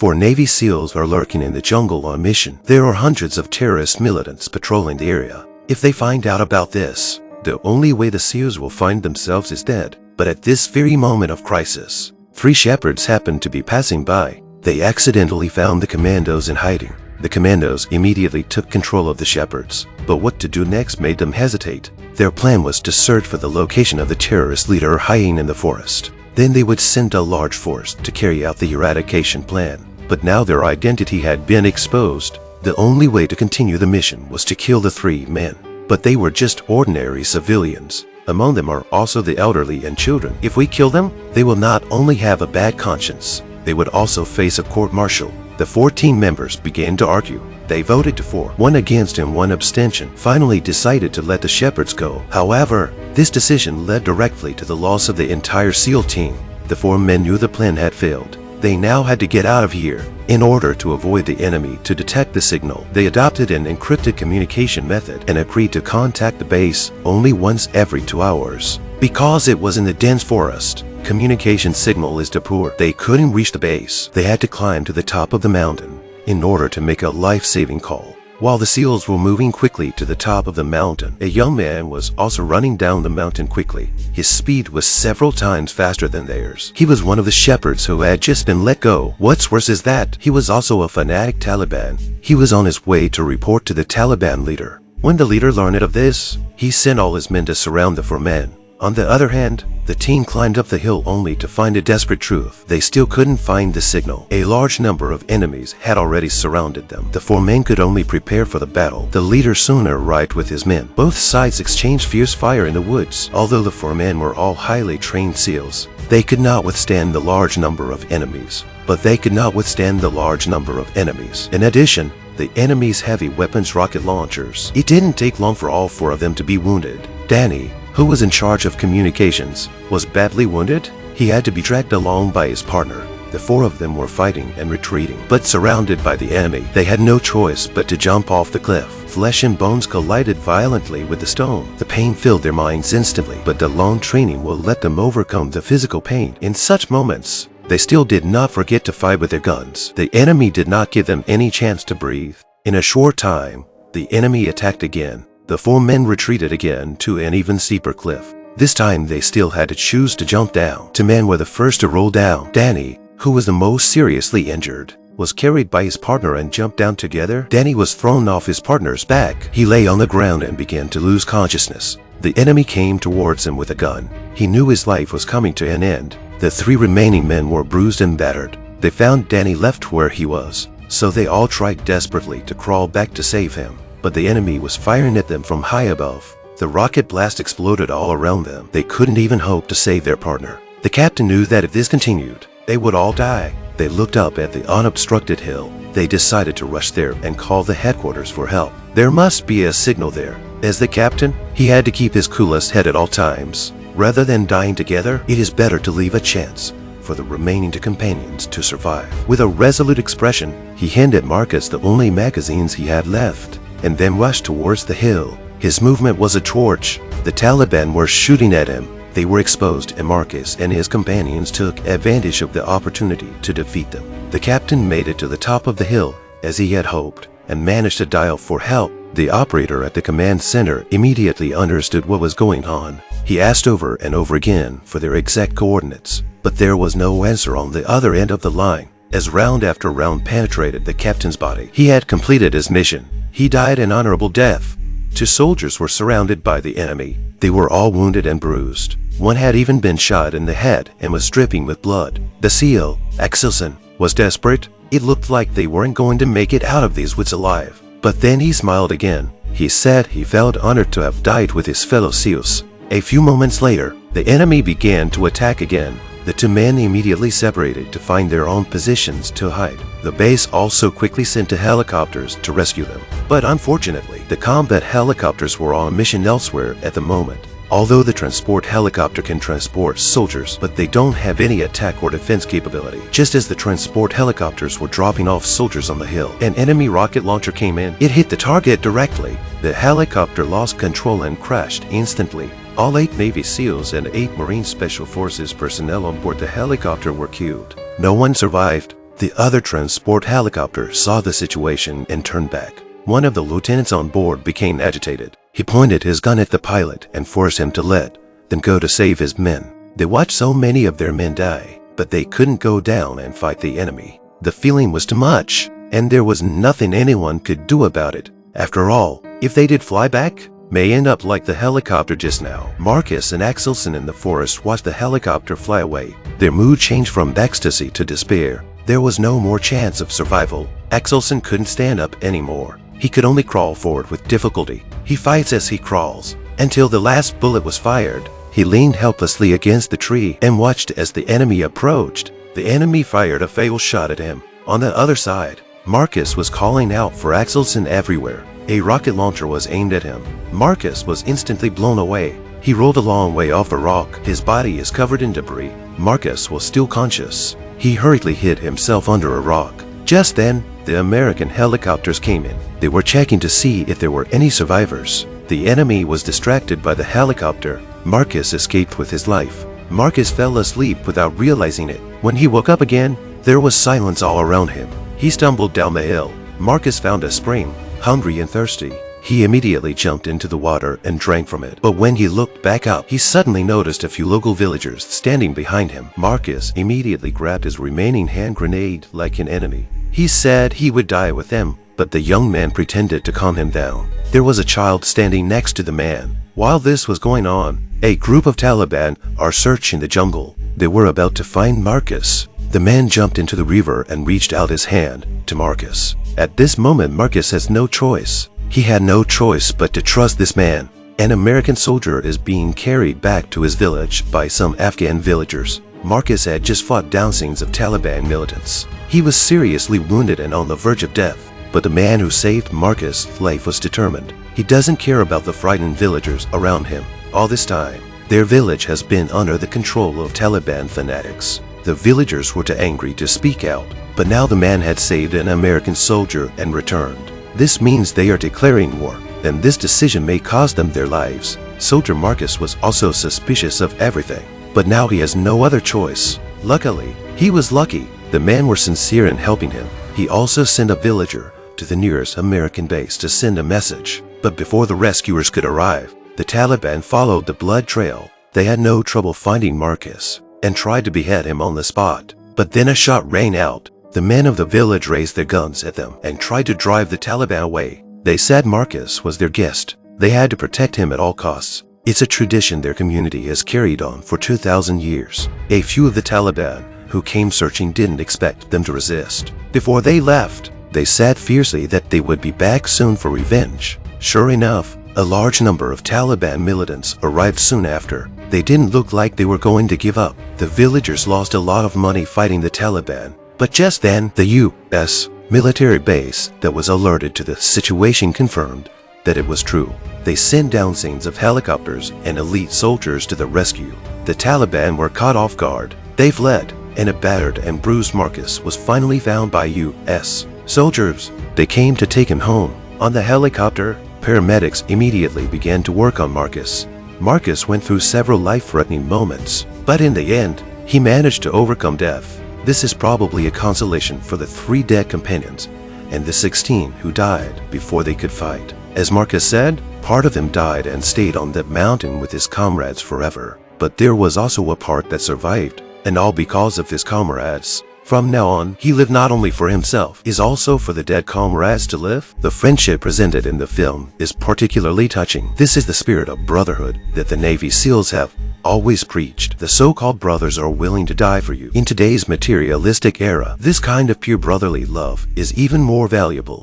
4 Navy SEALs are lurking in the jungle on mission. There are hundreds of terrorist militants patrolling the area. If they find out about this, the only way the SEALs will find themselves is dead. But at this very moment of crisis, 3 shepherds happened to be passing by. They accidentally found the commandos in hiding. The commandos immediately took control of the shepherds, but what to do next made them hesitate. Their plan was to search for the location of the terrorist leader hiding in the forest. Then they would send a large force to carry out the eradication plan. But now their identity had been exposed. The only way to continue the mission was to kill the 3 men. But they were just ordinary civilians. Among them are also the elderly and children. If we kill them, they will not only have a bad conscience, they would also face a court-martial. The 14 members began to argue. They voted to 4, 1 against and 1 abstention, finally decided to let the shepherds go. However, this decision led directly to the loss of the entire SEAL team. The 4 men knew the plan had failed. They now had to get out of here. In order to avoid the enemy to detect the signal, they adopted an encrypted communication method and agreed to contact the base only once every 2 hours. Because it was in the dense forest, communication signal is poor. They couldn't reach the base. They had to climb to the top of the mountain in order to make a life-saving call. While the SEALs were moving quickly to the top of the mountain, a young man was also running down the mountain quickly. His speed was several times faster than theirs. He was one of the shepherds who had just been let go. What's worse is that he was also a fanatic Taliban. He was on his way to report to the Taliban leader. When the leader learned of this, he sent all his men to surround the 4 men. On the other hand, the team climbed up the hill only to find a desperate truth. They still couldn't find the signal. A large number of enemies had already surrounded them. The 4 men could only prepare for the battle. The leader soon arrived with his men. Both sides exchanged fierce fire in the woods. Although the 4 men were all highly trained SEALs, they could not withstand the large number of enemies. In addition, the enemy's heavy weapons rocket launchers. It didn't take long for all 4 of them to be wounded. Danny, who was in charge of communications, was badly wounded. He had to be dragged along by his partner. The 4 of them were fighting and retreating, but surrounded by the enemy. They had no choice but to jump off the cliff. Flesh and bones collided violently with the stone. The pain filled their minds instantly, but the long training will let them overcome the physical pain. In such moments, they still did not forget to fight with their guns. The enemy did not give them any chance to breathe. In a short time, the enemy attacked again. The 4 men retreated again to an even steeper cliff. This time they still had to choose to jump down. 2 men were the first to roll down. Danny, who was the most seriously injured, was carried by his partner and jumped down together. Danny was thrown off his partner's back. He lay on the ground and began to lose consciousness. The enemy came towards him with a gun. He knew his life was coming to an end. The 3 remaining men were bruised and battered. They found Danny left where he was, so they all tried desperately to crawl back to save him. But the enemy was firing at them from high above. The rocket blast exploded all around them. They couldn't even hope to save their partner. The captain knew that if this continued, they would all die. They looked up at the unobstructed hill. They decided to rush there and call the headquarters for help. There must be a signal there. As the captain, he had to keep his coolest head at all times. Rather than dying together, it is better to leave a chance for the remaining 2 companions to survive. With a resolute expression, he handed Marcus the only magazines he had left, and then rushed towards the hill. His movement was a torch. The Taliban were shooting at him. They were exposed, and Marcus and his companions took advantage of the opportunity to defeat them. The captain made it to the top of the hill, as he had hoped, and managed to dial for help. The operator at the command center immediately understood what was going on. He asked over and over again for their exact coordinates, but there was no answer on the other end of the line. As round after round penetrated the captain's body, he had completed his mission. He died an honorable death. 2 soldiers were surrounded by the enemy. They were all wounded and bruised. One had even been shot in the head and was dripping with blood. The SEAL, Axelson, was desperate. It looked like they weren't going to make it out of these woods alive. But then he smiled again. He said he felt honored to have died with his fellow SEALs. A few moments later, the enemy began to attack again. The 2 men immediately separated to find their own positions to hide. The base also quickly sent 2 helicopters to rescue them. But unfortunately, the combat helicopters were on mission elsewhere at the moment. Although the transport helicopter can transport soldiers, but they don't have any attack or defense capability. Just as the transport helicopters were dropping off soldiers on the hill, an enemy rocket launcher came in. It hit the target directly. The helicopter lost control and crashed instantly. All 8 Navy SEALs and 8 Marine Special Forces personnel on board the helicopter were killed. No one survived. The other transport helicopter saw the situation and turned back. One of the lieutenants on board became agitated. He pointed his gun at the pilot and forced him to let them go to save his men. They watched so many of their men die, but they couldn't go down and fight the enemy. The feeling was too much, and there was nothing anyone could do about it. After all, if they did fly back, may end up like the helicopter just now. Marcus and Axelson in the forest watched the helicopter fly away. Their mood changed from ecstasy to despair. There was no more chance of survival. Axelson couldn't stand up anymore. He could only crawl forward with difficulty. He fights as he crawls, until the last bullet was fired. He leaned helplessly against the tree and watched as the enemy approached. The enemy fired a fatal shot at him. On the other side, Marcus was calling out for Axelson everywhere. A rocket launcher was aimed at him. Marcus was instantly blown away. He rolled a long way off a rock. His body is covered in debris. Marcus was still conscious. He hurriedly hid himself under a rock. Just then, the American helicopters came in. They were checking to see if there were any survivors. The enemy was distracted by the helicopter. Marcus escaped with his life. Marcus fell asleep without realizing it. When he woke up again, there was silence all around him. He stumbled down the hill. Marcus found a spring. Hungry and thirsty, he immediately jumped into the water and drank from it. But when he looked back up, he suddenly noticed a few local villagers standing behind him. Marcus immediately grabbed his remaining hand grenade like an enemy. He said he would die with them, but the young man pretended to calm him down. There was a child standing next to the man. While this was going on, a group of Taliban are searching the jungle. They were about to find Marcus. The man jumped into the river and reached out his hand to Marcus. At this moment, Marcus has no choice. He had no choice but to trust this man. An American soldier is being carried back to his village by some Afghan villagers. Marcus had just fought down scenes of Taliban militants. He was seriously wounded and on the verge of death. But the man who saved Marcus' life was determined. He doesn't care about the frightened villagers around him. All this time, their village has been under the control of Taliban fanatics. The villagers were too angry to speak out, but now the man had saved an American soldier and returned. This means they are declaring war, and this decision may cost them their lives. Soldier Marcus was also suspicious of everything, but now he has no other choice. Luckily, he was lucky. The men were sincere in helping him. He also sent a villager to the nearest American base to send a message. But before the rescuers could arrive, the Taliban followed the blood trail. They had no trouble finding Marcus and tried to behead him on the spot. But then a shot rang out. The men of the village raised their guns at them and tried to drive the Taliban away. They said Marcus was their guest. They had to protect him at all costs. It's a tradition their community has carried on for 2,000 years. A few of the Taliban who came searching didn't expect them to resist. Before they left, they said fiercely that they would be back soon for revenge. Sure enough, a large number of Taliban militants arrived soon after. They didn't look like they were going to give up. The villagers lost a lot of money fighting the Taliban. But just then, the U.S. military base that was alerted to the situation confirmed that it was true. They sent down scenes of helicopters and elite soldiers to the rescue. The Taliban were caught off guard. They fled, and a battered and bruised Marcus was finally found by U.S. soldiers. They came to take him home. On the helicopter, paramedics immediately began to work on Marcus. Marcus went through several life-threatening moments, but in the end, he managed to overcome death. This is probably a consolation for the 3 dead companions and the 16 who died before they could fight. As Marcus said, part of him died and stayed on that mountain with his comrades forever. But there was also a part that survived, and all because of his comrades. From now on, he lived not only for himself, is also for the dead comrades to live. The friendship presented in the film is particularly touching. This is the spirit of brotherhood that the Navy SEALs have always preached. The so-called brothers are willing to die for you. In today's materialistic era, this kind of pure brotherly love is even more valuable.